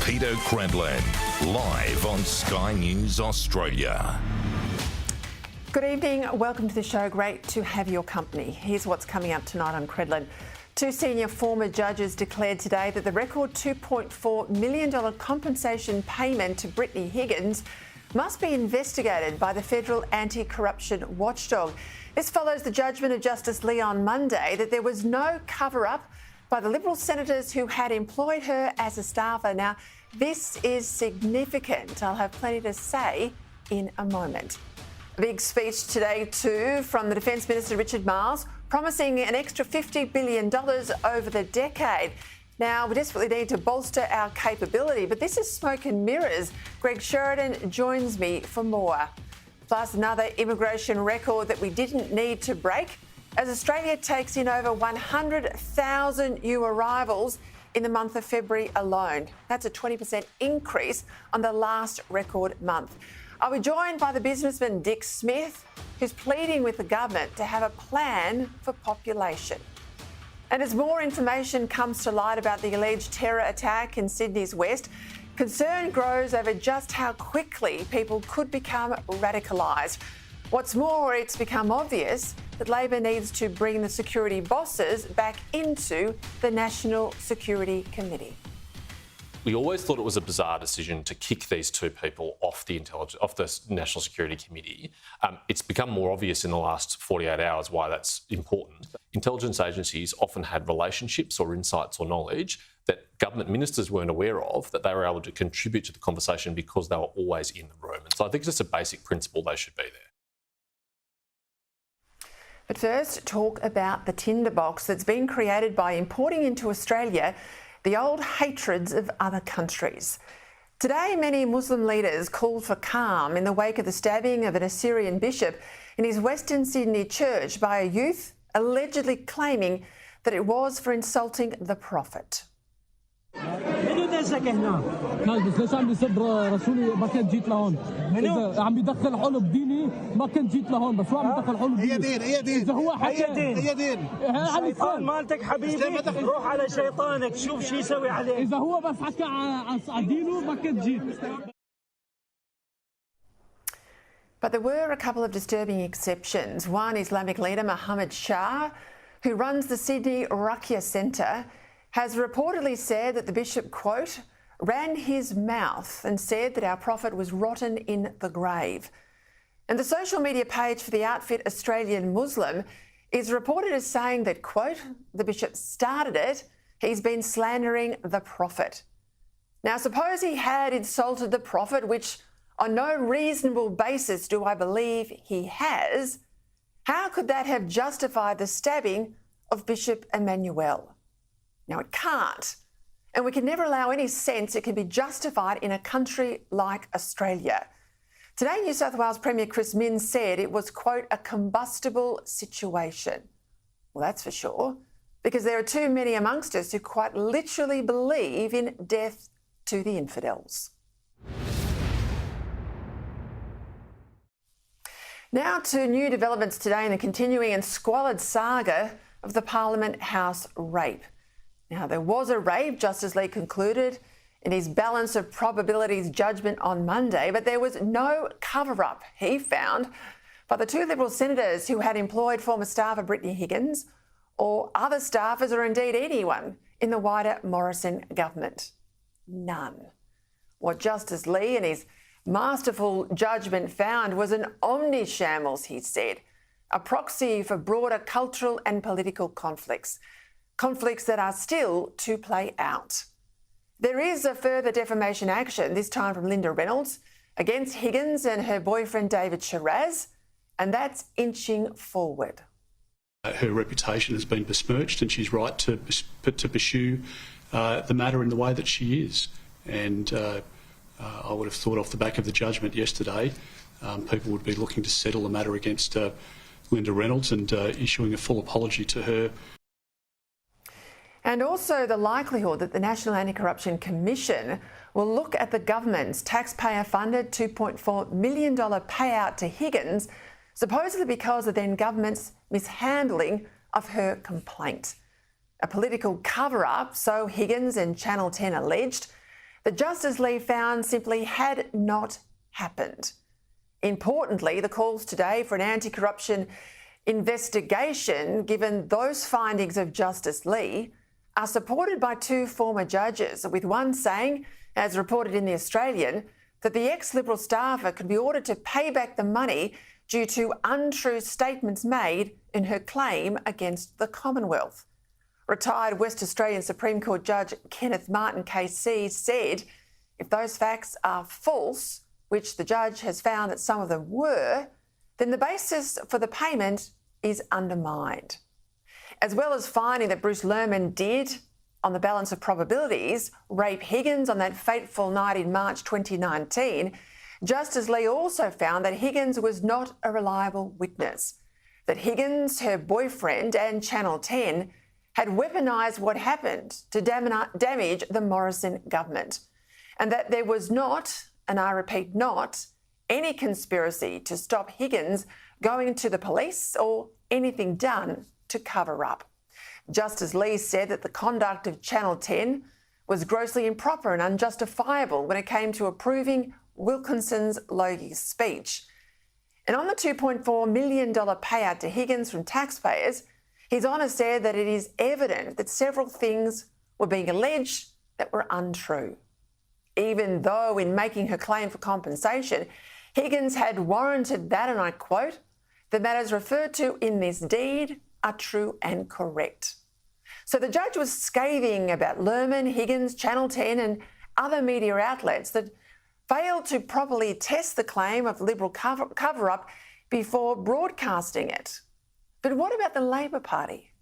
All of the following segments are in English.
Peter Credlin, live on Sky News Australia. Good evening, welcome to the show. Great to have your company. Here's what's coming up tonight on Credlin. Two senior former judges declared today that the record $2.4 million compensation payment to Brittany Higgin must be investigated by the federal anti-corruption watchdog. This follows the judgment of Justice Lee on Monday that there was no cover-up by the Liberal senators who had employed her as a staffer. Now, this is significant. I'll have plenty to say in a moment. A big speech today too from the Defence Minister Richard promising an extra $50 billion over the decade. Now, we desperately need to bolster our capability, but this is smoke and mirrors. Greg Sheridan joins me for more. Plus another immigration record that we didn't need to break as Australia takes in over 100,000 new arrivals in the month of February alone. That's a 20% increase on the last record month. I'll be joined by the businessman Dick Smith, who's pleading with the government to have a plan for population. And as more information comes to light about the alleged terror attack in Sydney's West, concern grows over just how quickly people could become radicalised. What's more, it's become obvious that Labor needs to bring the security bosses back into the National Security Committee. We always thought it was a bizarre decision to kick these two people off the National Security Committee. It's become more obvious in the last 48 hours why that's important. Intelligence agencies often had relationships or insights or knowledge that government ministers weren't aware of, that they were able to contribute to the conversation because they were always in the room. And so I think it's just a basic principle they should be there. But first, talk about the tinderbox that's been created by importing into Australia the old hatreds of other countries. Today, many Muslim leaders called for calm in the wake of the stabbing of an Assyrian bishop in his Western Sydney church by a youth allegedly claiming that it was for insulting the Prophet. بس ليش عم بيسب رسولي ما كنت جيت لهون اذا عم بيدخل حلب ديني ما كنت جيت لهون بس هو عم بيدخل حلب ديني هي دين اذا هو حكى هي دين الشيطان مالتك حبيبي روح على شيطانك شوف شو يسوي عليك اذا هو بس حكى عن دينه ما كنت جيت. But there were a couple of disturbing exceptions. One Islamic leader, Mohammed Shah, who runs the Sydney Ruqya Centre, has reportedly said that the bishop, quote, ran his mouth and said that our prophet was rotten in the grave. And the social media page for the outfit Australian Muslim is reported as saying that, quote, the bishop started it, he's been slandering the prophet. Now, suppose he had insulted the prophet, which on no reasonable basis do I believe he has, how could that have justified the stabbing of Bishop Emmanuel? Now, it can't. And we can never allow any sense it can be justified in a country like Australia. Today, New South Wales Premier Chris Minns said it was, quote, a combustible situation. Well, that's for sure, because there are too many amongst us who quite literally believe in death to the infidels. Now to new developments today in the continuing and squalid saga of the Parliament House rape. Now, there was a rape, Justice Lee concluded in his balance of probabilities judgment on Monday, but there was no cover-up, he found, by the two Liberal senators who had employed former staffer Brittany Higgin or other staffers or indeed anyone in the wider Morrison government. None. What Justice Lee and his masterful judgment found was an omnishambles, he said, a proxy for broader cultural and political conflicts that are still to play out. There is a further defamation action, this time from Linda Reynolds, against Higgins and her boyfriend David Shiraz, and that's inching forward. Her reputation has been besmirched and she's right to pursue the matter in the way that she is. And I would have thought off the back of the judgment yesterday, people would be looking to settle the matter against Linda Reynolds and issuing a full apology to her. And also the likelihood that the National Anti-Corruption Commission will look at the government's taxpayer-funded $2.4 million payout to Higgins, supposedly because of then government's mishandling of her complaint. A political cover-up, so Higgins and Channel 10 alleged. that Justice Lee found simply had not happened. Importantly, the calls today for an anti-corruption investigation, given those findings of Justice Lee, are supported by two former judges, with one saying, as reported in The Australian, that the ex-Liberal staffer could be ordered to pay back the money due to untrue statements made in her claim against the Commonwealth. Retired West Australian Supreme Court Judge Kenneth Martin KC said if those facts are false, which the judge has found that some of them were, then the basis for the payment is undermined. As well as finding that Bruce Lerman did, on the balance of probabilities, rape Higgins on that fateful night in March 2019, Justice Lee also found that Higgins was not a reliable witness, that Higgins, her boyfriend and Channel 10 had weaponised what happened to damage the Morrison government, and that there was not, and I repeat not, any conspiracy to stop Higgins going to the police or anything done to cover up. Justice Lee said that the conduct of Channel 10 was grossly improper and unjustifiable when it came to approving Wilkinson's Logie's speech. And on the $2.4 million payout to Higgins from taxpayers, His Honour said that it is evident that several things were being alleged that were untrue. Even though in making her claim for compensation, Higgins had warranted that, and I quote, "The matters referred to in this deed are true and correct." So the judge was scathing about Lerman, Higgins, Channel 10 and other media outlets that failed to properly test the claim of Liberal cover-up before broadcasting it. But what about the Labor Party?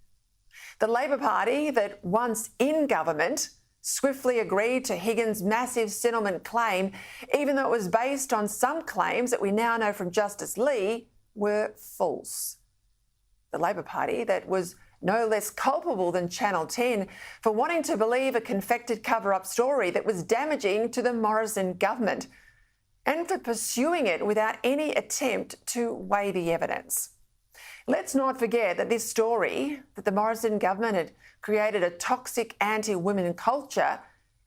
The Labor Party that once in government swiftly agreed to Higgins' massive settlement claim, even though it was based on some claims that we now know from Justice Lee were false. The Labor Party that was no less culpable than Channel 10 for wanting to believe a confected cover-up story that was damaging to the Morrison government, and for pursuing it without any attempt to weigh the evidence. Let's not forget that this story, that the Morrison government had created a toxic anti-women culture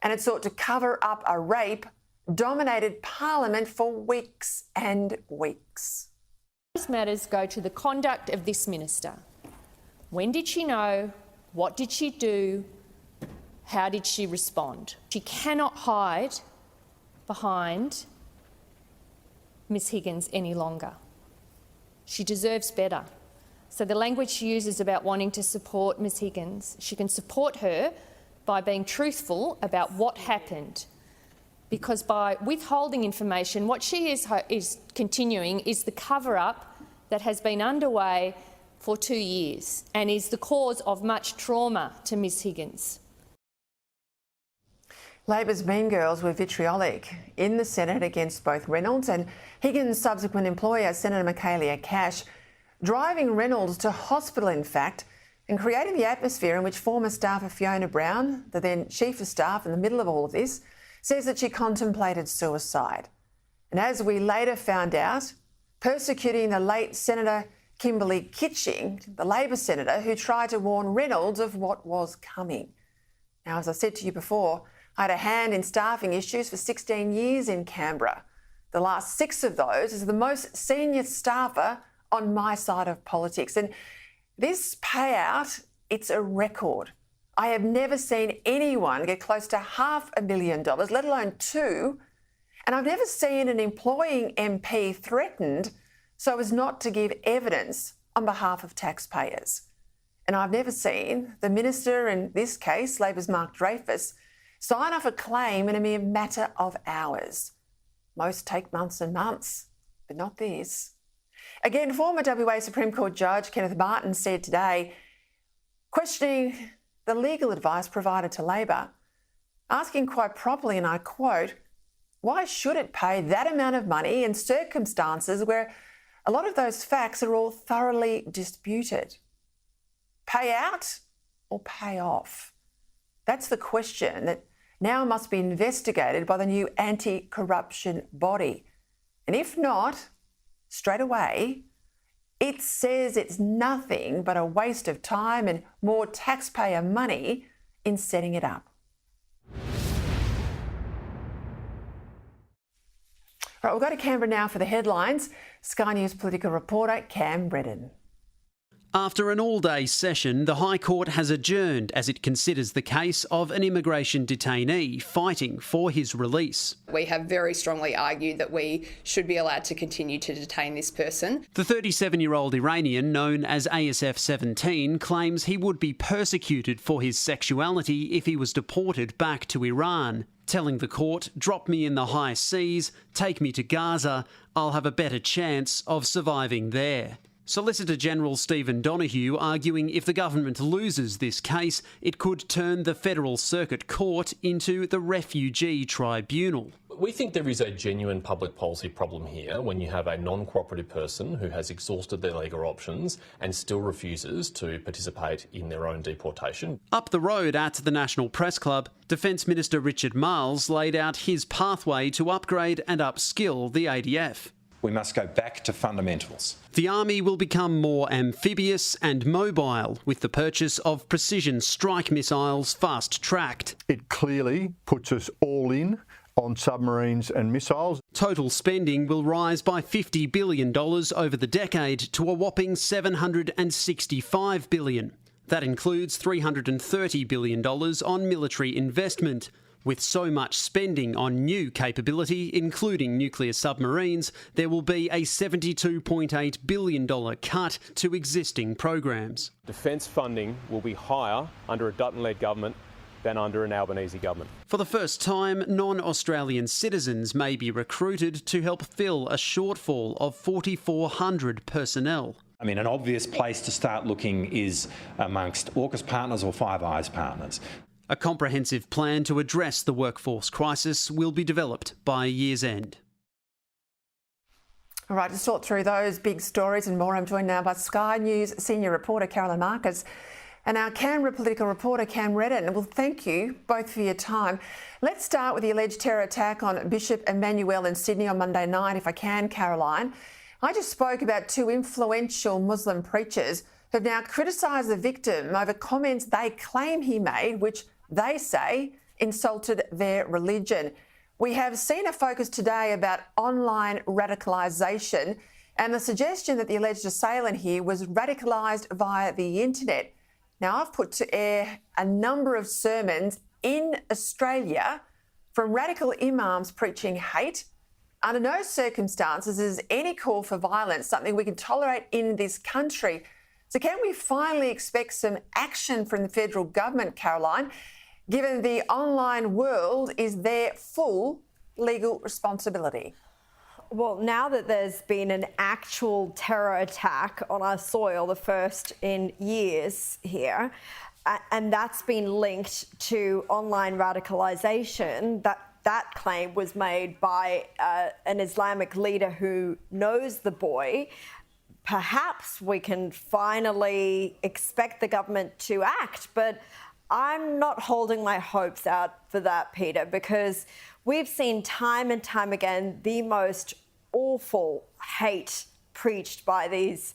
and had sought to cover up a rape, dominated Parliament for weeks and weeks. These matters go to the conduct of this minister. When did she know? What did she do? How did she respond? She cannot hide behind Ms Higgins any longer. She deserves better. So the language she uses about wanting to support Ms Higgins, she can support her by being truthful about what happened. Because by withholding information, what she is continuing is the cover-up that has been underway for 2 years and is the cause of much trauma to Ms Higgins. Labor's Mean Girls were vitriolic in the Senate against both Reynolds and Higgins' subsequent employer, Senator Michaelia Cash, driving Reynolds to hospital, in fact, and creating the atmosphere in which former staffer Fiona Brown, the then Chief of Staff in the middle of all of this, says that she contemplated suicide. And as we later found out, persecuting the late Senator Kimberley Kitching, the Labor senator who tried to warn Reynolds of what was coming. Now, as I said to you before, I had a hand in staffing issues for 16 years in Canberra. The last 6 of those as the most senior staffer on my side of politics. And this payout, it's a record. I have never seen anyone get close to $500,000, let alone 2. And I've never seen an employing MP threatened so as not to give evidence on behalf of taxpayers. And I've never seen the minister, in this case, Labor's Mark Dreyfus, sign off a claim in a mere matter of hours. Most take months and months, but not this. Again, former WA Supreme Court Judge Kenneth Martin said today, questioning the legal advice provided to Labor, asking quite properly, and I quote, why should it pay that amount of money in circumstances where a lot of those facts are all thoroughly disputed? Pay out or pay off? That's the question that now must be investigated by the new anti-corruption body. And if not, straight away, it says it's nothing but a waste of time and more taxpayer money in setting it up. Right, we'll go to Canberra now for the headlines. Sky News political reporter Cam Redden. After an all-day session, the High Court has adjourned as it considers the case of an immigration detainee fighting for his release. We have very strongly argued that we should be allowed to continue to detain this person. The 37-year-old Iranian, known as ASF 17, claims he would be persecuted for his sexuality if he was deported back to Iran, telling the court, "Drop me in the high seas, take me to Gaza, I'll have a better chance of surviving there." Solicitor General Stephen Donoghue arguing if the government loses this case, it could turn the Federal Circuit Court into the Refugee Tribunal. We think there is a genuine public policy problem here when you have a non-cooperative person who has exhausted their legal options and still refuses to participate in their own deportation. Up the road at the National Press Club, Defence Minister Richard Marles laid out his pathway to upgrade and upskill the ADF. We must go back to fundamentals. The Army will become more amphibious and mobile with the purchase of precision strike missiles fast-tracked. It clearly puts us all in on submarines and missiles. Total spending will rise by $50 billion over the decade to a whopping $765 billion. That includes $330 billion on military investment. With so much spending on new capability, including nuclear submarines, there will be a $72.8 billion cut to existing programs. Defence funding will be higher under a Dutton-led government than under an Albanese government. For the first time, non-Australian citizens may be recruited to help fill a shortfall of 4,400 personnel. I mean, an obvious place to start looking is amongst AUKUS partners or Five Eyes partners. A comprehensive plan to address the workforce crisis will be developed by year's end. All right, to sort through those big stories and more, I'm joined now by Sky News senior reporter Carolyn Marcus and our Canberra political reporter Cam Redden. Well, thank you both for your time. Let's start with the alleged terror attack on Bishop Emmanuel in Sydney on Monday night, if I can, Caroline. I just spoke about two influential Muslim preachers who have now criticised the victim over comments they claim he made, which they say insulted their religion. We have seen a focus today about online radicalisation and the suggestion that the alleged assailant here was radicalised via the internet. Now, I've put to air a number of sermons in Australia from radical imams preaching hate. Under no circumstances is any call for violence something we can tolerate in this country. So can we finally expect some action from the federal government, Caroline, given the online world is their full legal responsibility? Well, now that there's been an actual terror attack on our soil, the first in years here, and that's been linked to online radicalisation, that claim was made by an Islamic leader who knows the boy. Perhaps we can finally expect the government to act, but I'm not holding my hopes out for that, Peter, because we've seen time and time again the most awful hate preached by these,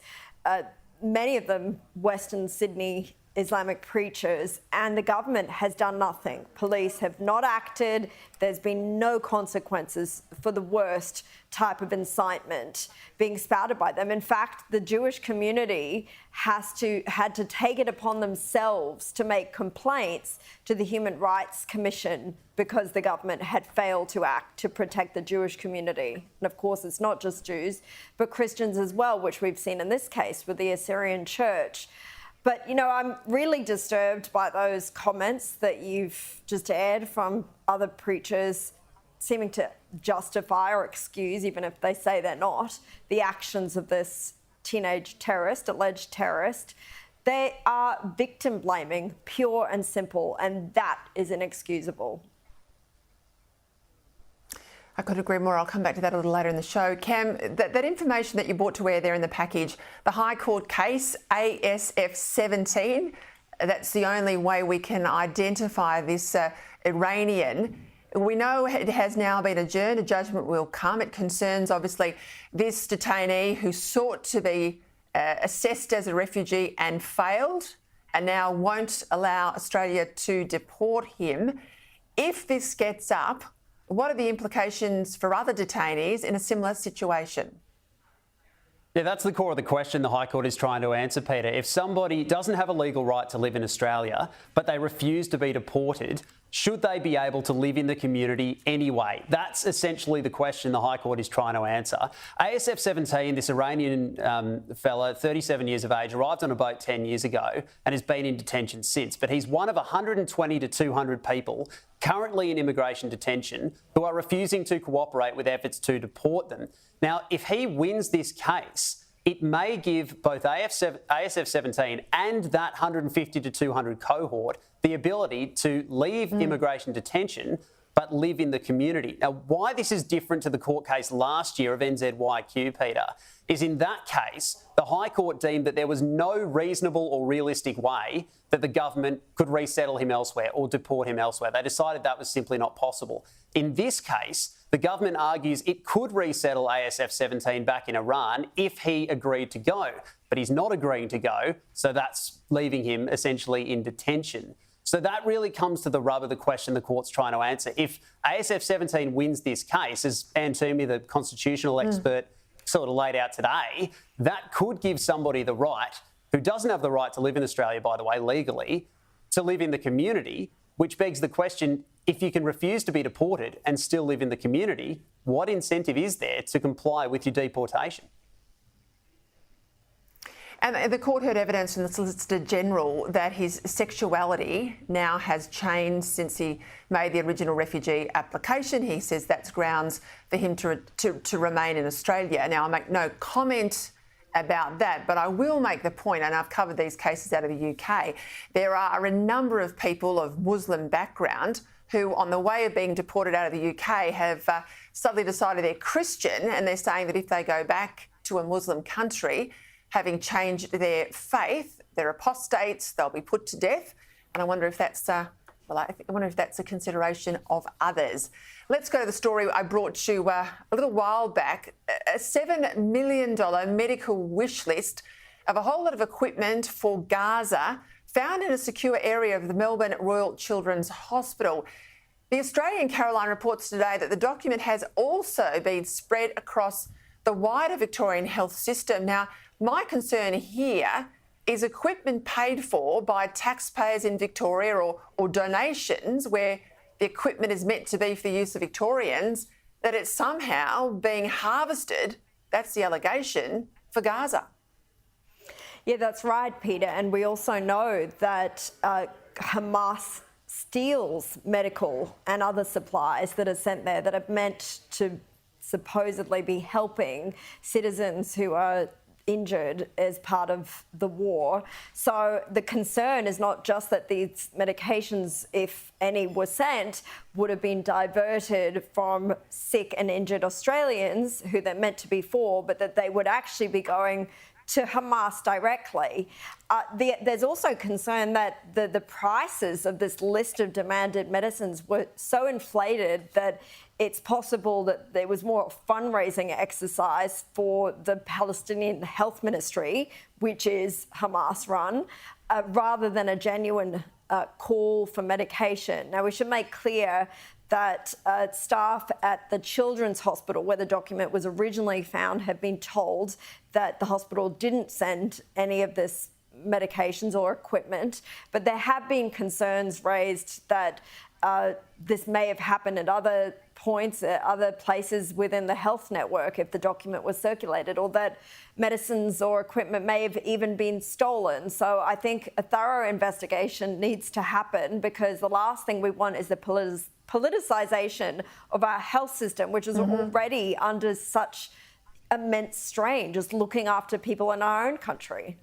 many of them Western Sydney Islamic preachers, and the government has done nothing. Police have not acted. There's been no consequences for the worst type of incitement being spouted by them. In fact, the Jewish community had to take it upon themselves to make complaints to the Human Rights Commission because the government had failed to act to protect the Jewish community. And of course, it's not just Jews, but Christians as well, which we've seen in this case with the Assyrian Church. But, you know, I'm really disturbed by those comments that you've just aired from other preachers seeming to justify or excuse, even if they say they're not, the actions of this teenage terrorist, alleged terrorist. They are victim blaming, pure and simple, and that is inexcusable. I could agree more. I'll come back to that a little later in the show. Cam, that information that you brought to air there in the package, the High Court case, ASF 17, that's the only way we can identify this Iranian. We know it has now been adjourned. A judgment will come. It concerns, obviously, this detainee who sought to be assessed as a refugee and failed, and now won't allow Australia to deport him. If this gets up, what are the implications for other detainees in a similar situation? Yeah, that's the core of the question the High Court is trying to answer, Peter. If somebody doesn't have a legal right to live in Australia, but they refuse to be deported, should they be able to live in the community anyway? That's essentially the question the High Court is trying to answer. ASF 17, this Iranian fella, 37 years of age, arrived on a boat 10 years ago and has been in detention since. But he's one of 120 to 200 people currently in immigration detention who are refusing to cooperate with efforts to deport them. Now, if he wins this case, it may give both ASF 17 and that 150 to 200 cohort the ability to leave immigration detention but live in the community. Now, why this is different to the court case last year of NZYQ, Peter, is in that case, the High Court deemed that there was no reasonable or realistic way that the government could resettle him elsewhere or deport him elsewhere. They decided that was simply not possible. In this case, the government argues it could resettle ASF 17 back in Iran if he agreed to go, but he's not agreeing to go, so that's leaving him essentially in detention. So that really comes to the rub of the question the court's trying to answer. If ASF 17 wins this case, as Anne Toomey, the constitutional expert, sort of laid out today, that could give somebody the right, who doesn't have the right to live in Australia, by the way, legally, to live in the community, which begs the question, if you can refuse to be deported and still live in the community, what incentive is there to comply with your deportation? And the court heard evidence from the Solicitor General that his sexuality now has changed since he made the original refugee application. He says that's grounds for him to remain in Australia. Now, I make no comment about that, but I will make the point, and I've covered these cases out of the UK, there are a number of people of Muslim background who, on the way of being deported out of the UK, have suddenly decided they're Christian, and they're saying that if they go back to a Muslim country, having changed their faith, they're apostates, they'll be put to death. And I wonder if that's I wonder if that's a consideration of others. Let's go to the story I brought you a little while back. A $7 million medical wish list of a whole lot of equipment for Gaza found in a secure area of the Melbourne Royal Children's Hospital. The Australian Caroline reports today that the document has also been spread across the wider Victorian health system. Now, my concern here is equipment paid for by taxpayers in Victoria or donations where the equipment is meant to be for the use of Victorians, that it's somehow being harvested, that's the allegation, for Gaza. Yeah, that's right, Peter. And we also know that Hamas steals medical and other supplies that are sent there that are meant to supposedly be helping citizens who are injured as part of the war. So the concern is not just that these medications, if any were sent, would have been diverted from sick and injured Australians who they're meant to be for, but that they would actually be going to Hamas directly. There's also concern that the prices of this list of demanded medicines were so inflated that it's possible that there was more fundraising exercise for the Palestinian Health Ministry, which is Hamas run, rather than a genuine call for medication. Now, we should make clear that staff at the Children's Hospital, where the document was originally found, have been told that the hospital didn't send any of this medications or equipment, but there have been concerns raised that this may have happened at other points, at other places within the health network if the document was circulated, or that medicines or equipment may have even been stolen. So I think a thorough investigation needs to happen, because the last thing we want is the politicisation of our health system, which is already under such immense strain, just looking after people in our own country.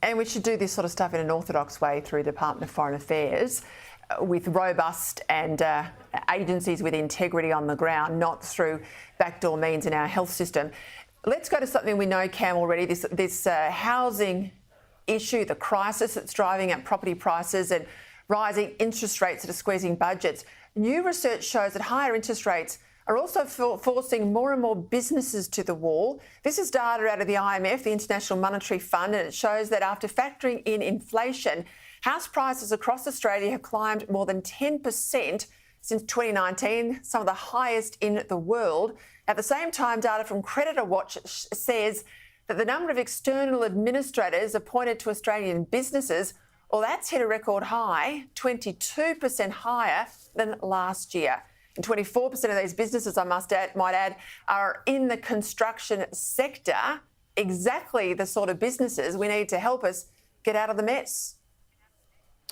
And we should do this sort of stuff in an orthodox way through the Department of Foreign Affairs, with robust and agencies with integrity on the ground, not through backdoor means in our health system. Let's go to something we know, Cam, already, this housing issue, the crisis that's driving up property prices and rising interest rates that are squeezing budgets. New research shows that higher interest rates are also forcing more and more businesses to the wall. This is data out of the IMF, the International Monetary Fund, and it shows that after factoring in inflation, house prices across Australia have climbed more than 10% since 2019, some of the highest in the world. At the same time, data from Creditor Watch says that the number of external administrators appointed to Australian businesses, well, that's hit a record high, 22% higher than last year. And 24% of these businesses, I might add, are in the construction sector, exactly the sort of businesses we need to help us get out of the mess.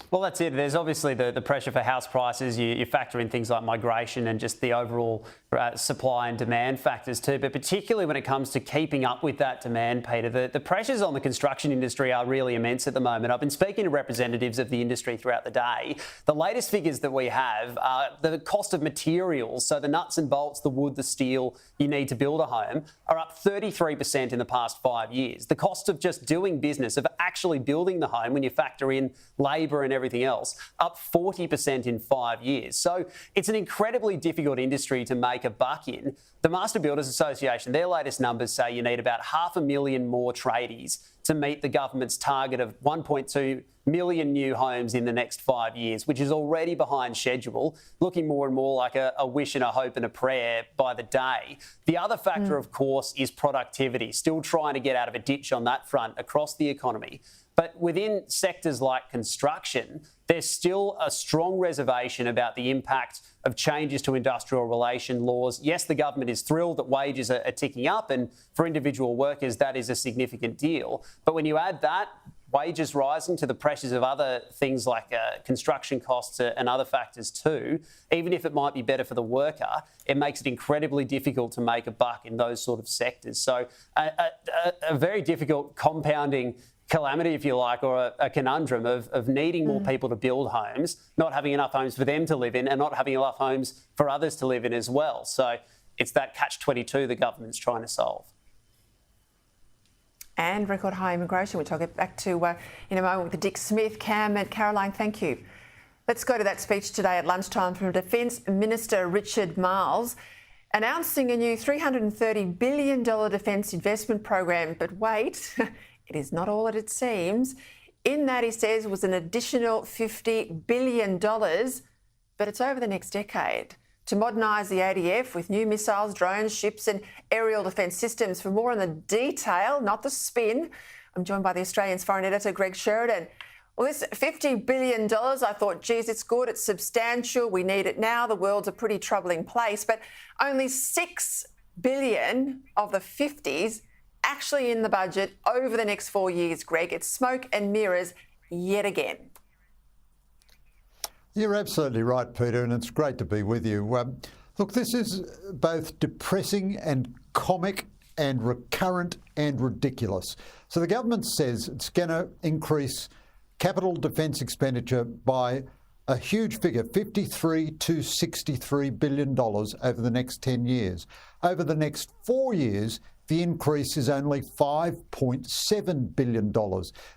Well, that's it. There's obviously the pressure for house prices. You factor in things like migration and just the overall supply and demand factors too. But particularly when it comes to keeping up with that demand, Peter, the pressures on the construction industry are really immense at the moment. I've been speaking to representatives of the industry throughout the day. The latest figures that we have are the cost of materials, so the nuts and bolts, the wood, the steel you need to build a home, are up 33% in the past 5 years. The cost of just doing business, of actually building the home, when you factor in labour and everything else, up 40% in 5 years. So it's an incredibly difficult industry to make a buck in. The Master Builders Association, their latest numbers say you need about 500,000 more tradies to meet the government's target of 1.2 million new homes in the next 5 years, which is already behind schedule, looking more and more like a wish and a hope and a prayer by the day. The other factor, of course, is productivity, still trying to get out of a ditch on that front across the economy. But within sectors like construction, there's still a strong reservation about the impact of changes to industrial relation laws. Yes, the government is thrilled that wages are ticking up, and for individual workers, that is a significant deal. But when you add that, wages rising to the pressures of other things like construction costs and other factors too, even if it might be better for the worker, it makes it incredibly difficult to make a buck in those sort of sectors. So a very difficult compounding calamity, if you like, or a conundrum of needing more people to build homes, not having enough homes for them to live in, and not having enough homes for others to live in as well. So it's that catch-22 the government's trying to solve. And record high immigration, which I'll get back to in a moment with Dick Smith. Cam and Caroline, thank you. Let's go to that speech today at lunchtime from Defence Minister Richard Marles, announcing a new $330 billion defence investment program. But wait, it is not all that it seems. In that, he says, was an additional $50 billion, but it's over the next decade, to modernise the ADF with new missiles, drones, ships and aerial defence systems. For more on the detail, not the spin, I'm joined by the Australian's foreign editor, Greg Sheridan. Well, this $50 billion, I thought, geez, it's good, it's substantial, we need it now. The world's a pretty troubling place, but only $6 billion of the 50s actually in the budget over the next 4 years, Greg. It's smoke and mirrors yet again. You're absolutely right, Peter, and it's great to be with you. Look, this is both depressing and comic and recurrent and ridiculous. So the government says it's going to increase capital defence expenditure by a huge figure, $53 to $63 billion over the next 10 years. Over the next 4 years, the increase is only $5.7 billion.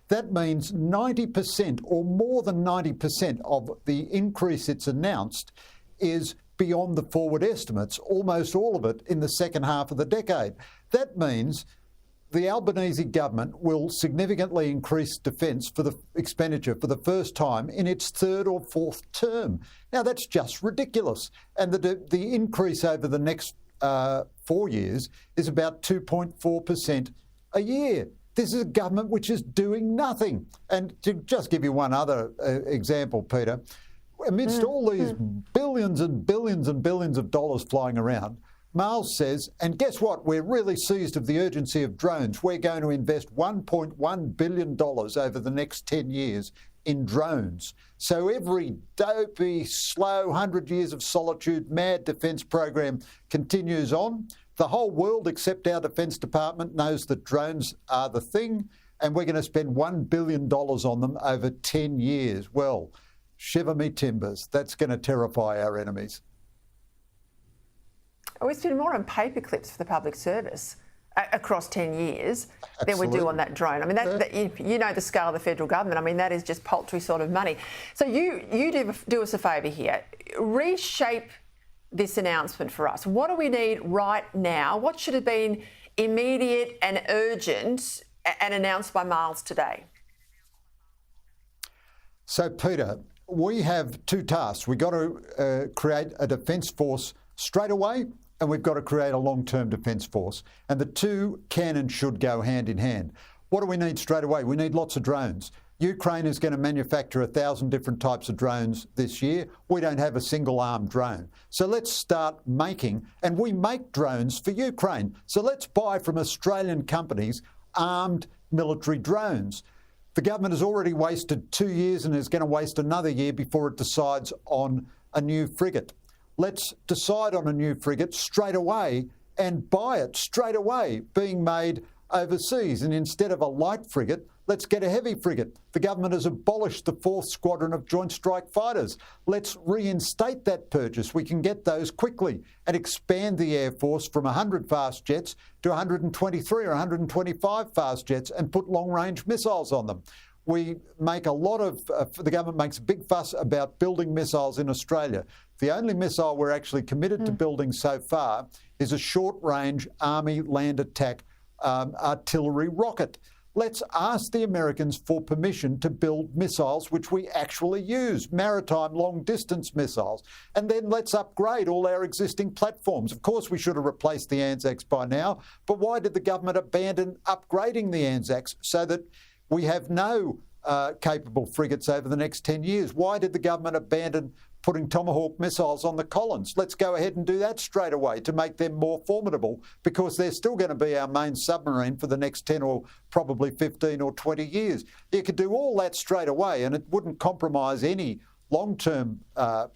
That means 90% or more than 90% of the increase it's announced is beyond the forward estimates, almost all of it in the second half of the decade. That means the Albanese government will significantly increase defence for the expenditure for the first time in its third or fourth term. Now, that's just ridiculous. And the increase over the next 4 years is about 2.4% a year. This is a government which is doing nothing. And to just give you one other example, Peter, amidst all these billions and billions and billions of dollars flying around, Marles says, and guess what? We're really seized of the urgency of drones. We're going to invest $1.1 billion over the next 10 years in drones. So every dopey, slow, 100 years of solitude, mad defence program continues on. The whole world, except our Defence Department, knows that drones are the thing, and we're going to spend $1 billion on them over 10 years. Well, shiver me timbers. That's going to terrify our enemies. We spend more on paper clips for the public service across 10 years than we do on that drone. I mean, you know the scale of the federal government. I mean, that is just paltry sort of money. So you do us a favour here. Reshape this announcement for us. What do we need right now? What should have been immediate and urgent and announced by Marles today? So, Peter, we have two tasks. We've got to create a defence force straight away, and we've got to create a long-term defence force. And the two can and should go hand in hand. What do we need straight away? We need lots of drones. Ukraine is going to manufacture 1,000 different types of drones this year. We don't have a single armed drone. So let's start making, and we make drones for Ukraine. So let's buy from Australian companies armed military drones. The government has already wasted 2 years and is going to waste another year before it decides on a new frigate. Let's decide on a new frigate straight away and buy it straight away, being made overseas. And instead of a light frigate, let's get a heavy frigate. The government has abolished the 4th Squadron of Joint Strike Fighters. Let's reinstate that purchase. We can get those quickly and expand the Air Force from 100 fast jets to 123 or 125 fast jets and put long-range missiles on them. We make a lot of, the government makes a big fuss about building missiles in Australia. The only missile we're actually committed to building so far is a short-range Army land attack artillery rocket. Let's ask the Americans for permission to build missiles which we actually use, maritime long-distance missiles. And then let's upgrade all our existing platforms. Of course, we should have replaced the Anzacs by now, but why did the government abandon upgrading the Anzacs so that we have no capable frigates over the next 10 years? Why did the government abandon putting Tomahawk missiles on the Collins? Let's go ahead and do that straight away to make them more formidable, because they're still going to be our main submarine for the next 10 or probably 15 or 20 years. You could do all that straight away and it wouldn't compromise any long-term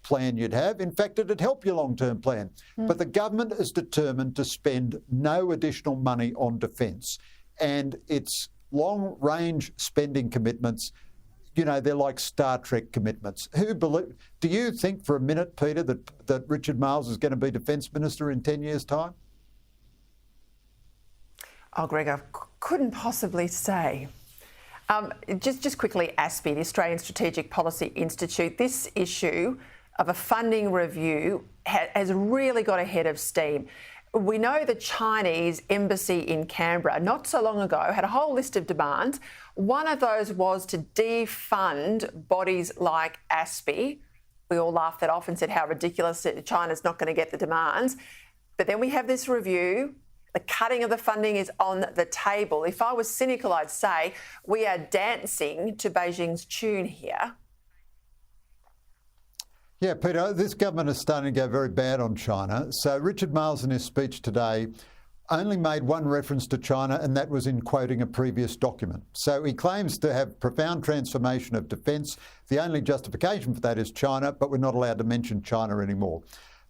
plan you'd have. In fact, it'd help your long-term plan. But the government is determined to spend no additional money on defence, and its long-range spending commitments, you know, they're like Star Trek commitments. Do you think for a minute, Peter, that Richard Marles is going to be Defence Minister in 10 years' time? Oh, Greg, I couldn't possibly say. Just quickly, ASPI, the Australian Strategic Policy Institute, this issue of a funding review has really got ahead of steam. We know the Chinese embassy in Canberra not so long ago had a whole list of demands. One of those was to defund bodies like ASPI. We all laughed that off and said how ridiculous China's not going to get the demands. But then we have this review. The cutting of the funding is on the table. If I was cynical, I'd say we are dancing to Beijing's tune here. Yeah, Peter, this government is starting to go very bad on China. So Richard Marles in his speech today only made one reference to China, and that was in quoting a previous document. So he claims to have profound transformation of defence. The only justification for that is China, but we're not allowed to mention China anymore.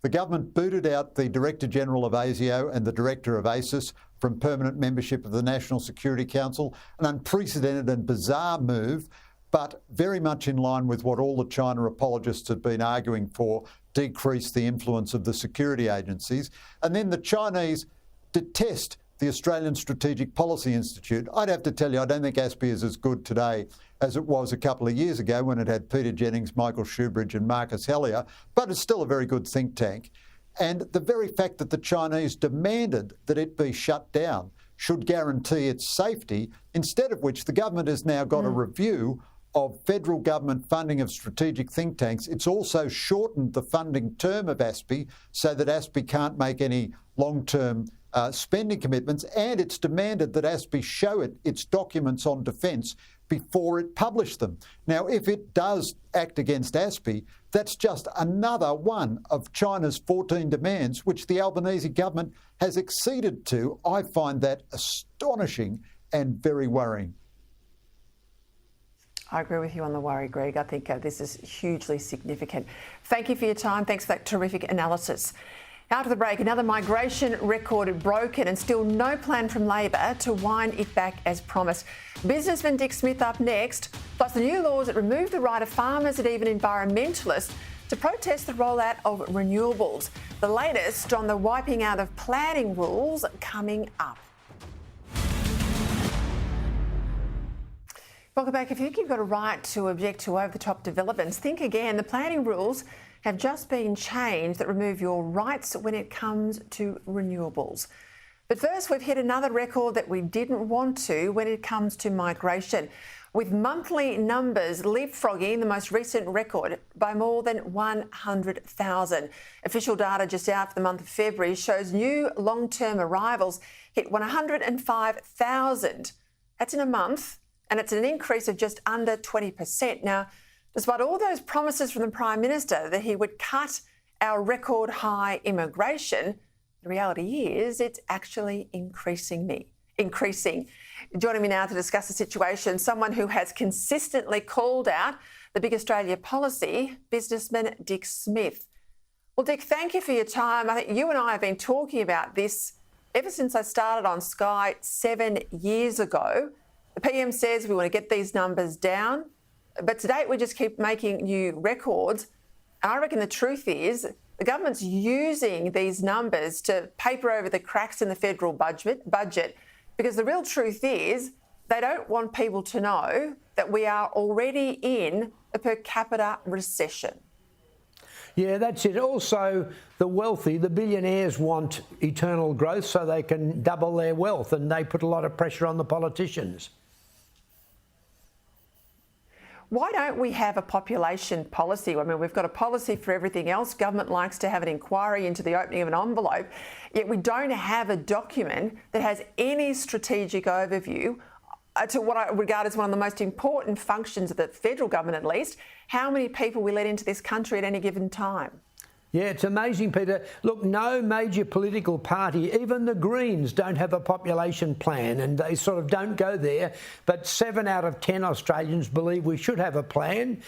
The government booted out the Director General of ASIO and the Director of ACIS from permanent membership of the National Security Council, an unprecedented and bizarre move, but very much in line with what all the China apologists have been arguing for, decrease the influence of the security agencies. And then the Chinese detest the Australian Strategic Policy Institute. I'd have to tell you, I don't think ASPI is as good today as it was a couple of years ago when it had Peter Jennings, Michael Shoebridge and Marcus Hellier, but it's still a very good think tank. And the very fact that the Chinese demanded that it be shut down should guarantee its safety, instead of which the government has now got a review of federal government funding of strategic think tanks. It's also shortened the funding term of ASPI so that ASPI can't make any long-term spending commitments, and it's demanded that ASPI show its documents on defence before it published them. Now, if it does act against ASPI, that's just another one of China's 14 demands, which the Albanese government has acceded to. I find that astonishing and very worrying. I agree with you on the worry, Greg. I think this is hugely significant. Thank you for your time. Thanks for that terrific analysis. After the break, another migration record broken and still no plan from Labor to wind it back as promised. Businessman Dick Smith up next, plus the new laws that remove the right of farmers and even environmentalists to protest the rollout of renewables. The latest on the wiping out of planning rules coming up. Welcome back. If you think you've got a right to object to over-the-top developments, think again. The planning rules have just been changed that remove your rights when it comes to renewables. But first, we've hit another record that we didn't want to when it comes to migration. with monthly numbers leapfrogging the most recent record by more than 100,000. Official data just out for the month of February shows new long-term arrivals hit 105,000. That's in a month, and it's an increase of just under 20%. Now, despite all those promises from the Prime Minister that he would cut our record high immigration, the reality is it's actually increasing. Joining me now to discuss the situation, someone who has consistently called out the Big Australia policy, businessman Dick Smith. Well, Dick, thank you for your time. I think you and I have been talking about this ever since I started on Sky 7 years ago. The PM says we want to get these numbers down, but to date we just keep making new records. And I reckon the truth is the government's using these numbers to paper over the cracks in the federal budget, because the real truth is they don't want people to know that we are already in a per capita recession. Yeah, that's it. Also, the wealthy, the billionaires want eternal growth so they can double their wealth, and they put a lot of pressure on the politicians. Why don't we have a population policy? I mean, we've got a policy for everything else. Government likes to have an inquiry into the opening of an envelope, yet we don't have a document that has any strategic overview to what I regard as one of the most important functions of the federal government, at least, how many people we let into this country at any given time. Yeah, it's amazing, Peter. Look, no major political party, even the Greens, don't have a population plan, and they sort of don't go there. But 7 out of 10 Australians believe we should have a plan.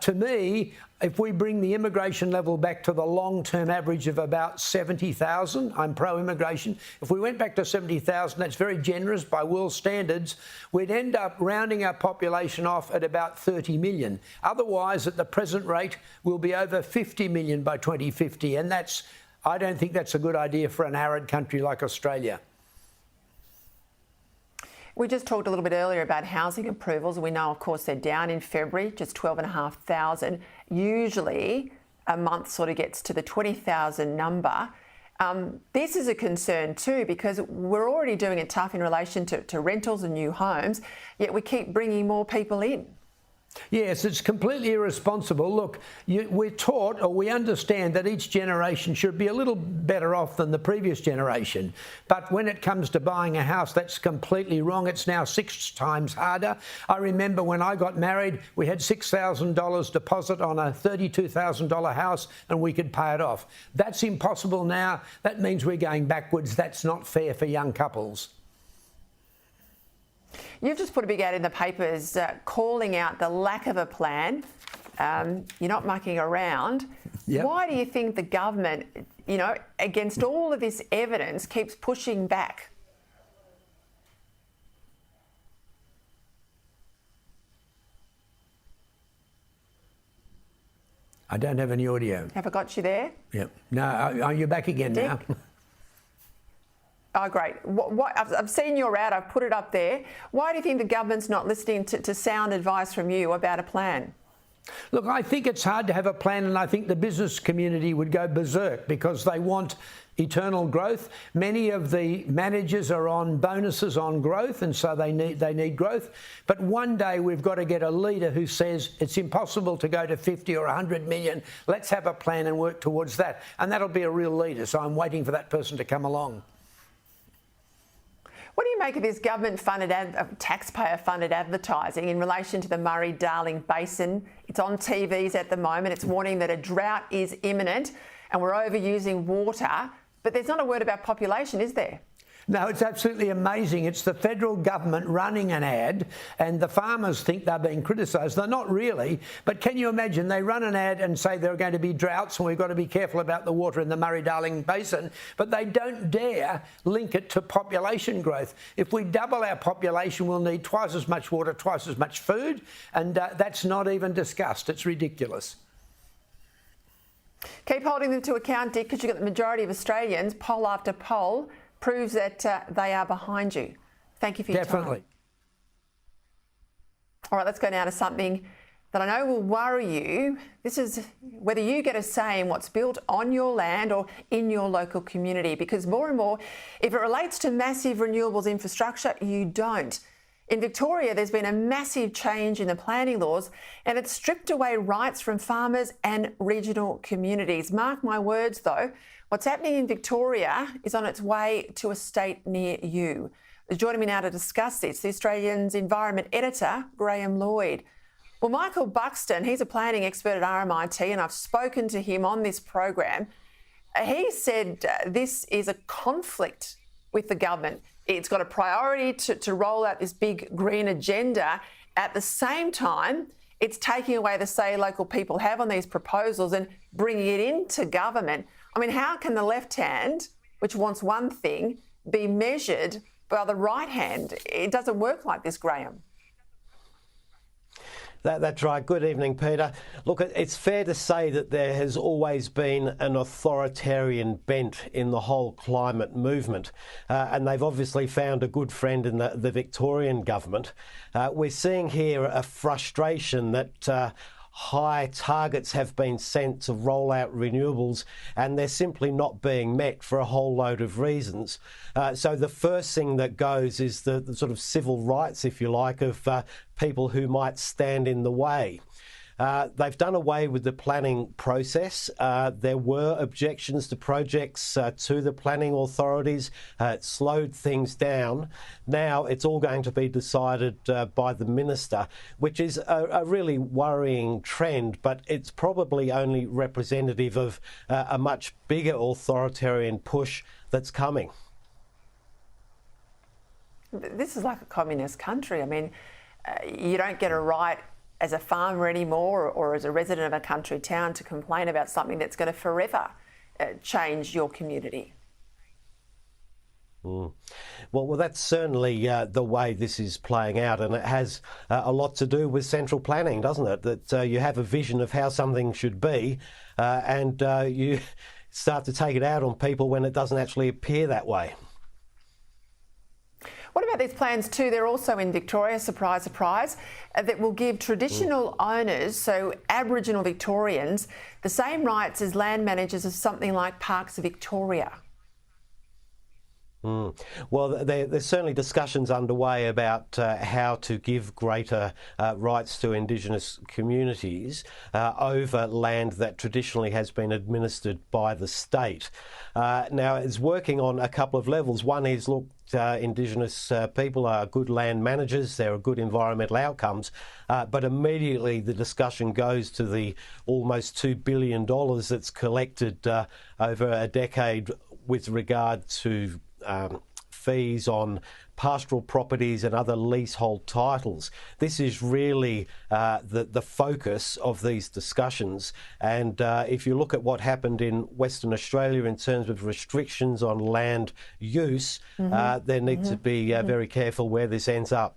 To me, if we bring the immigration level back to the long-term average of about 70,000, I'm pro-immigration. If we went back to 70,000, that's very generous by world standards. We'd end up rounding our population off at about 30 million. Otherwise, at the present rate, we'll be over 50 million by 2050. And I don't think that's a good idea for an arid country like Australia. We just talked a little bit earlier about housing approvals. We know, of course, they're down in February, just 12,500. Usually a month sort of gets to the 20,000 number. This is a concern too, because we're already doing it tough in relation to rentals and new homes, yet we keep bringing more people in. Yes, it's completely irresponsible. Look, we're taught, or we understand, that each generation should be a little better off than the previous generation. But when it comes to buying a house, that's completely wrong. It's now 6 times harder. I remember when I got married, we had $6,000 deposit on a $32,000 house and we could pay it off. That's impossible now. That means we're going backwards. That's not fair for young couples. You've just put a big ad in the papers calling out the lack of a plan. You're not mucking around. Yep. Why do you think the government, against all of this evidence, keeps pushing back? I don't have any audio. Have I got you there? Yep. No, are you back again Dick? now? Oh, great. I've seen your ad. I've put it up there. Why do you think the government's not listening to sound advice from you about a plan? Look, I think it's hard to have a plan, and I think the business community would go berserk because they want eternal growth. Many of the managers are on bonuses on growth, and so they need growth. But one day we've got to get a leader who says it's impossible to go to 50 or 100 million. Let's have a plan and work towards that. And that'll be a real leader. So I'm waiting for that person to come along. What do you make of this government-funded, taxpayer-funded advertising in relation to the Murray-Darling Basin? It's on TVs at the moment. It's warning that a drought is imminent and we're overusing water. But there's not a word about population, is there? No, it's absolutely amazing. It's the federal government running an ad, and the farmers think they're being criticised. They're not really. But can you imagine they run an ad and say there are going to be droughts and we've got to be careful about the water in the Murray-Darling Basin, but they don't dare link it to population growth. If we double our population, we'll need twice as much water, twice as much food, and that's not even discussed. It's ridiculous. Keep holding them to account, Dick, because you've got the majority of Australians, poll after poll, proves that they are behind you. Thank you for your time. Definitely. All right, let's go now to something that I know will worry you. This is whether you get a say in what's built on your land or in your local community, because more and more, if it relates to massive renewables infrastructure, you don't. In Victoria, there's been a massive change in the planning laws and it's stripped away rights from farmers and regional communities. Mark my words, though, what's happening in Victoria is on its way to a state near you. Joining me now to discuss this, the Australian's Environment Editor, Graham Lloyd. Well, Michael Buxton, he's a planning expert at RMIT and I've spoken to him on this program. He said this is a conflict with the government. It's got a priority to roll out this big green agenda. At the same time, it's taking away the say local people have on these proposals and bringing it into government. I mean, how can the left hand, which wants one thing, be measured by the right hand? It doesn't work like this, Graham. That's right. Good evening, Peter. Look, it's fair to say that there has always been an authoritarian bent in the whole climate movement, and they've obviously found a good friend in the Victorian government. We're seeing here a frustration that high targets have been set to roll out renewables and they're simply not being met for a whole load of reasons. So the first thing that goes is the sort of civil rights, if you like, of people who might stand in the way. They've done away with the planning process. There were objections to projects to the planning authorities. It slowed things down. Now it's all going to be decided by the minister, which is a really worrying trend, but it's probably only representative of a much bigger authoritarian push that's coming. This is like a communist country. I mean, you don't get a right as a farmer anymore or as a resident of a country town to complain about something that's going to forever change your community. Well, that's certainly the way this is playing out, and it has a lot to do with central planning, doesn't it? That you have a vision of how something should be and you start to take it out on people when it doesn't actually appear that way. What about these plans too? They're also in Victoria, surprise, surprise, that will give traditional owners, so Aboriginal Victorians, the same rights as land managers of something like Parks Victoria. Well, there's certainly discussions underway about how to give greater rights to Indigenous communities over land that traditionally has been administered by the state. Now, it's working on a couple of levels. One is, look, Indigenous people are good land managers, there are good environmental outcomes, but immediately the discussion goes to the almost $2 billion that's collected over a decade with regard to fees on pastoral properties and other leasehold titles. This is really the focus of these discussions. And if you look at what happened in Western Australia in terms of restrictions on land use, there needs to be very careful where this ends up.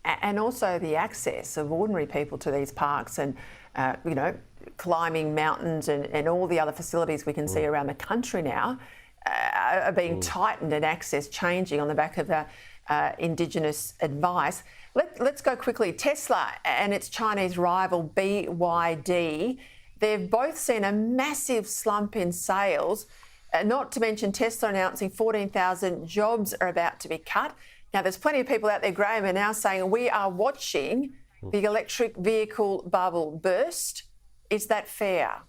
And also the access of ordinary people to these parks and, you know, climbing mountains and all the other facilities we can see around the country now are being tightened and access changing on the back of Indigenous advice. Let's go quickly. Tesla and its Chinese rival BYD, they've both seen a massive slump in sales, not to mention Tesla announcing 14,000 jobs are about to be cut. Now, there's plenty of people out there, Graham, are now saying we are watching the electric vehicle bubble burst. Is that fair?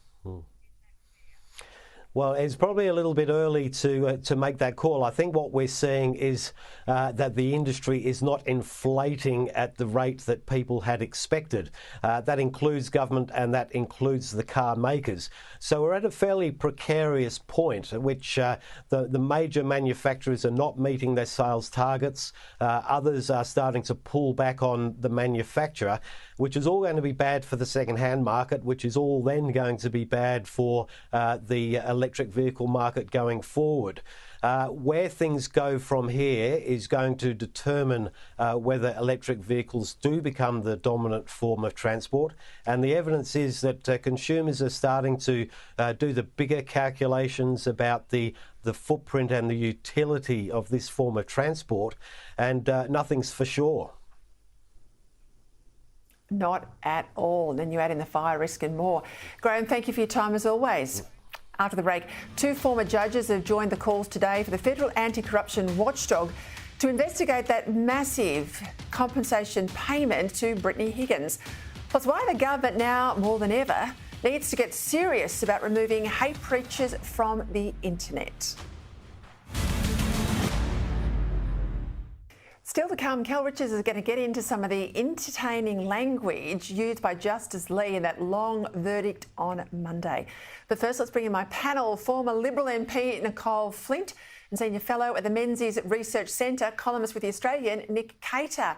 Well, it's probably a little bit early to make that call. I think what we're seeing is that the industry is not inflating at the rate that people had expected. That includes government and that includes the car makers. So we're at a fairly precarious point at which the major manufacturers are not meeting their sales targets. Others are starting to pull back on the manufacturer, which is all going to be bad for the second-hand market, which is all then going to be bad for the electric vehicle market going forward. Where things go from here is going to determine whether electric vehicles do become the dominant form of transport. And the evidence is that consumers are starting to do the bigger calculations about the footprint and the utility of this form of transport, and nothing's for sure. Not at all. And then you add in the fire risk and more. Graham, thank you for your time as always. After the break, 2 former judges have joined the calls today for the federal anti-corruption watchdog to investigate that massive compensation payment to Brittany Higgin. Plus, why the government now, more than ever, needs to get serious about removing hate preachers from the internet. Still to come, Kell Richard is going to get into some of the entertaining language used by Justice Lee in that long verdict on Monday. But first, let's bring in my panel, former Liberal MP Nicole Flint and Senior Fellow at the Menzies Research Centre, columnist with The Australian, Nick Cater.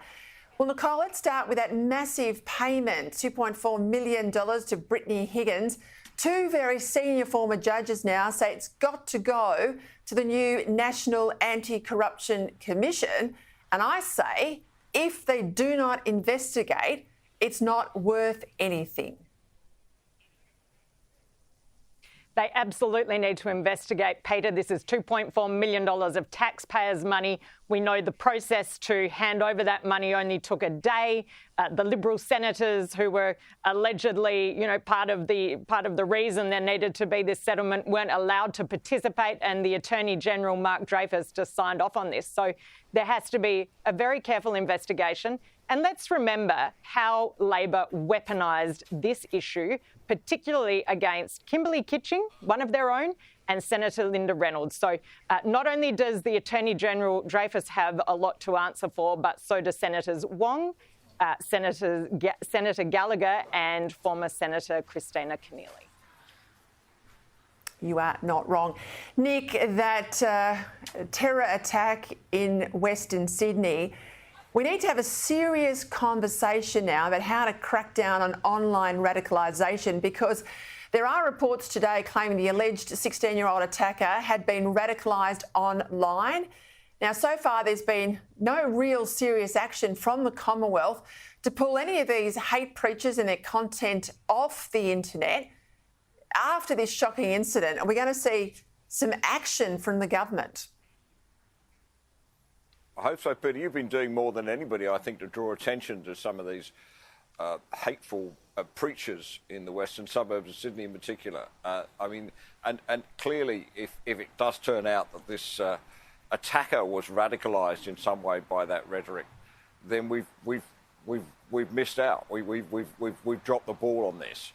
Well, Nicole, let's start with that massive payment, $2.4 million to Brittany Higgin. Two very senior former judges now say it's got to go to the new National Anti-Corruption Commission. And I say, if they do not investigate, it's not worth anything. They absolutely need to investigate, Peter. This is $2.4 million of taxpayers' money. We know the process to hand over that money only took a day. The Liberal senators who were allegedly, part of the reason there needed to be this settlement weren't allowed to participate, and the Attorney General, Mark Dreyfus, just signed off on this. So there has to be a very careful investigation. And let's remember how Labor weaponised this issue, particularly against Kimberley Kitching, one of their own, and Senator Linda Reynolds. So not only does the Attorney General Dreyfus have a lot to answer for, but so do Senators Wong, Senator Gallagher and former Senator Christina Keneally. You are not wrong. Nick, that terror attack in Western Sydney, we need to have a serious conversation now about how to crack down on online radicalisation, because there are reports today claiming the alleged 16-year-old attacker had been radicalised online. Now, so far, there's been no real serious action from the Commonwealth to pull any of these hate preachers and their content off the internet. After this shocking incident, are we going to see some action from the government? I hope so, Peter. You've been doing more than anybody, I think, to draw attention to some of these hateful preachers in the western suburbs of Sydney in particular. And clearly, if it does turn out that this attacker was radicalised in some way by that rhetoric, then we've missed out. We've dropped the ball on this.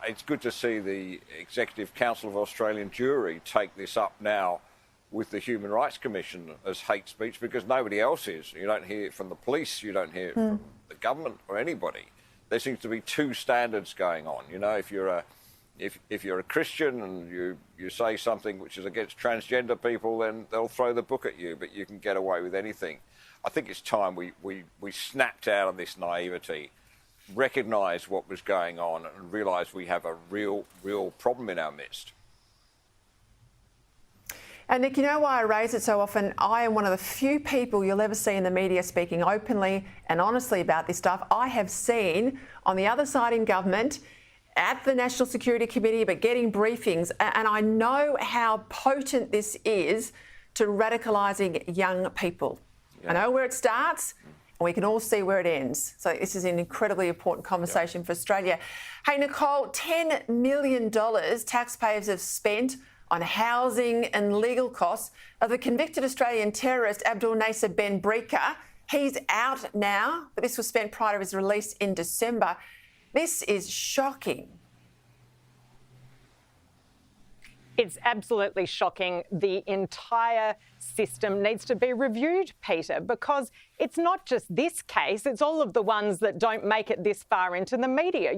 It's good to see the Executive Council of Australian Jury take this up now with the Human Rights Commission as hate speech, because nobody else is. You don't hear it from the police, you don't hear it from the government or anybody. There seems to be two standards going on. If you're a Christian and you say something which is against transgender people, then they'll throw the book at you, but you can get away with anything. I think it's time we snapped out of this naivety, recognised what was going on and realised we have a real problem in our midst. And Nick, you know why I raise it so often? I am one of the few people you'll ever see in the media speaking openly and honestly about this stuff. I have seen on the other side in government, at the National Security Committee, but getting briefings, and I know how potent this is to radicalising young people. Yeah. I know where it starts, and we can all see where it ends. So this is an incredibly important conversation for Australia. Hey, Nicole, $10 million taxpayers have spent on housing and legal costs of the convicted Australian terrorist Abdul Nasser Ben Brika. He's out now, but this was spent prior to his release in December. This is shocking. It's absolutely shocking. The entire system needs to be reviewed, Peter, because it's not just this case, it's all of the ones that don't make it this far into the media.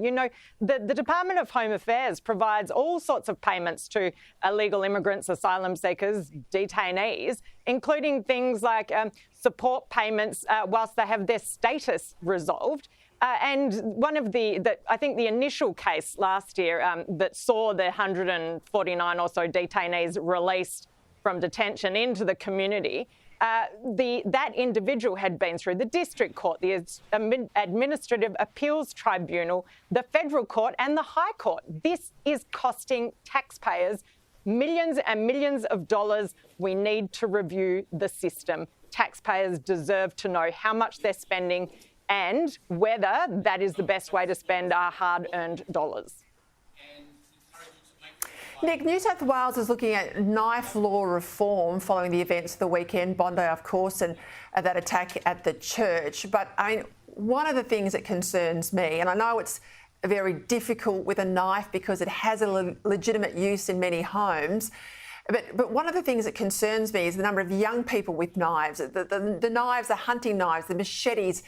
The Department of Home Affairs provides all sorts of payments to illegal immigrants, asylum seekers, detainees, including things like support payments whilst they have their status resolved. And one of I think the initial case last year that saw the 149 or so detainees released from detention into the community, that individual had been through the District Court, the Administrative Appeals Tribunal, the Federal Court and the High Court. This is costing taxpayers millions and millions of dollars. We need to review the system. Taxpayers deserve to know how much they're spending and whether that is the best way to spend our hard-earned dollars. Nick, New South Wales is looking at knife law reform following the events of the weekend, Bondi, of course, and that attack at the church. But I mean, one of the things that concerns me, and I know it's very difficult with a knife because it has a legitimate use in many homes, but one of the things that concerns me is the number of young people with knives, the knives, the hunting knives, the machetes,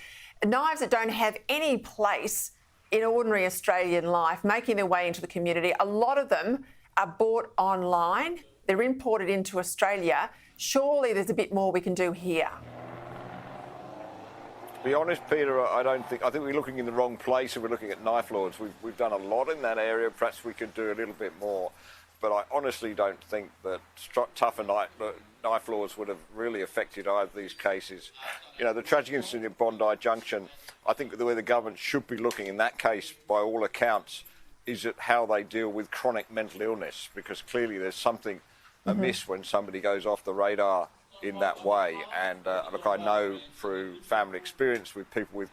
knives that don't have any place in ordinary Australian life, making their way into the community. A lot of them are bought online. They're imported into Australia. Surely there's a bit more we can do here. To be honest, Peter, I think we're looking in the wrong place if we're looking at knife laws. We've done a lot in that area. Perhaps we could do a little bit more. But I honestly don't think that tougher knife laws would have really affected either of these cases. You know, the tragic incident at Bondi Junction, I think the way the government should be looking in that case, by all accounts, is at how they deal with chronic mental illness, because clearly there's something amiss when somebody goes off the radar in that way. And look, I know through family experience with people with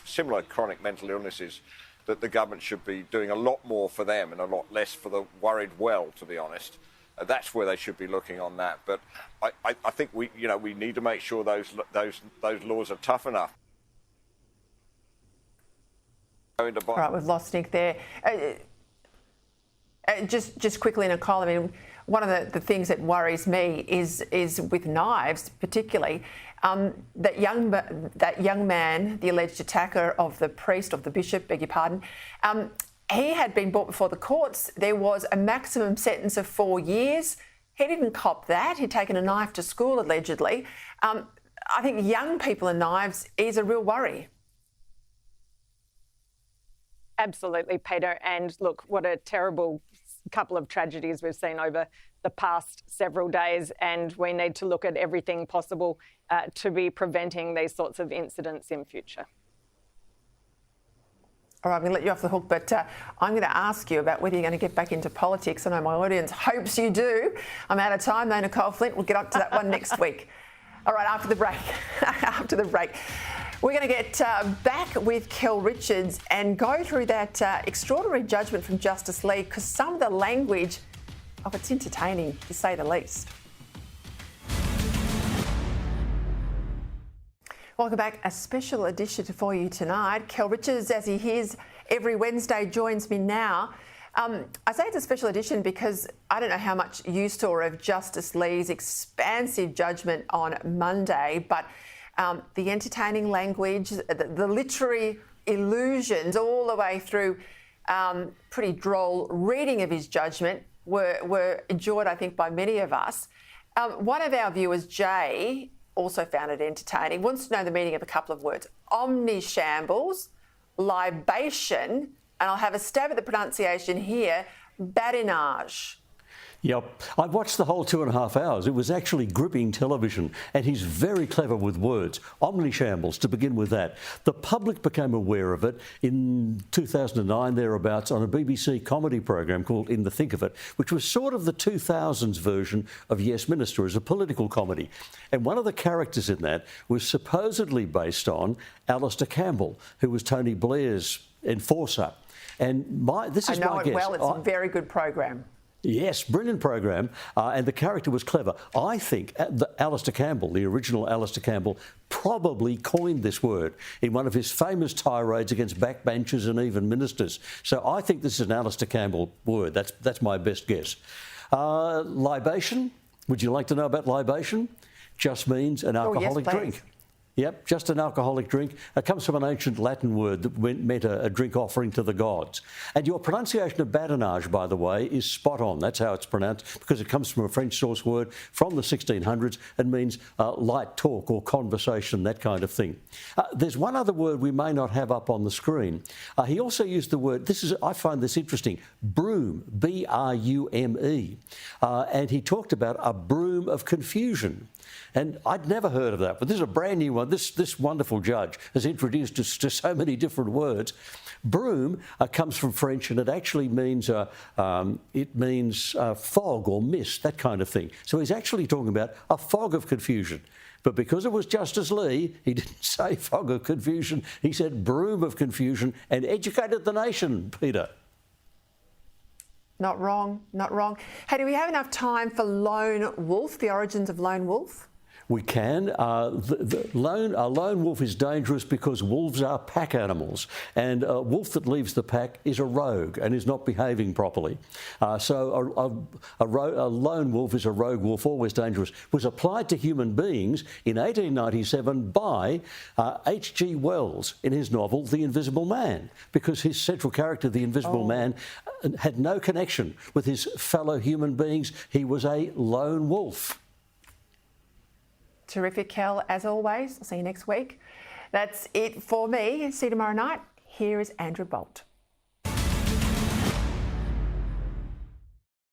similar chronic mental illnesses, that the government should be doing a lot more for them and a lot less for the worried well, to be honest. That's where they should be looking on that. But I think we need to make sure those laws are tough enough. All right, we've lost Nick there. Just quickly, Nicole, I mean, one of the things that worries me is with knives, particularly, that young man, the alleged attacker of the priest, of the bishop, beg your pardon, he had been brought before the courts. There was a maximum sentence of 4 years. He didn't cop that. He'd taken a knife to school, allegedly. I think young people and knives is a real worry. Absolutely, Peter. And look, what a terrible couple of tragedies we've seen over the past several days, and we need to look at everything possible to be preventing these sorts of incidents in future. All right, I'm going to let you off the hook, but I'm going to ask you about whether you're going to get back into politics. I know my audience hopes you do. I'm out of time though, Nicole Flint. We'll get up to that one next week. All right, after the break. After the break. We're going to get back with Kell Richard and go through that extraordinary judgment from Justice Lee, because some of the language, it's entertaining, to say the least. Welcome back. A special edition for you tonight. Kell Richard, as he is every Wednesday, joins me now. I say it's a special edition because I don't know how much you saw of Justice Lee's expansive judgment on Monday, but the entertaining language, the literary illusions all the way through pretty droll reading of his judgment were enjoyed, I think, by many of us. One of our viewers, Jay, also found it entertaining, wants to know the meaning of a couple of words: omnishambles, libation, and I'll have a stab at the pronunciation here, badinage. Yep. I watched the whole 2.5 hours. It was actually gripping television, and he's very clever with words. Omnishambles, to begin with that. The public became aware of it in 2009, thereabouts, on a BBC comedy program called In the Thick of It, which was sort of the 2000s version of Yes Minister as a political comedy. And one of the characters in that was supposedly based on Alistair Campbell, who was Tony Blair's enforcer. And this is my guess. I know it well. It's a very good program. Yes, brilliant program, and the character was clever. I think Alistair Campbell, the original Alistair Campbell, probably coined this word in one of his famous tirades against backbenchers and even ministers. So I think this is an Alistair Campbell word. That's my best guess. Libation. Would you like to know about libation? Just means an alcoholic drink. Yep, just an alcoholic drink. It comes from an ancient Latin word that meant a drink offering to the gods. And your pronunciation of badinage, by the way, is spot on. That's how it's pronounced, because it comes from a French source word from the 1600s and means light talk or conversation, that kind of thing. There's one other word we may not have up on the screen. He also used the word, I find this interesting, broom, B-R-U-M-E. And he talked about a broom of confusion. And I'd never heard of that, but this is a brand new one. This wonderful judge has introduced us to so many different words. Broom comes from French, and it actually means fog or mist, that kind of thing. So he's actually talking about a fog of confusion. But because it was Justice Lee, he didn't say fog of confusion. He said broom of confusion, and educated the nation, Peter. Not wrong, not wrong. Hey, do we have enough time for lone wolf, the origins of lone wolf? We can. A lone wolf is dangerous because wolves are pack animals, and a wolf that leaves the pack is a rogue and is not behaving properly. So a lone wolf is a rogue wolf, always dangerous. Was applied to human beings in 1897 by H.G. Wells in his novel The Invisible Man, because his central character, the Invisible Man, had no connection with his fellow human beings. He was a lone wolf. Terrific, Kell, as always. I'll see you next week. That's it for me. See you tomorrow night. Here is Andrew Bolt.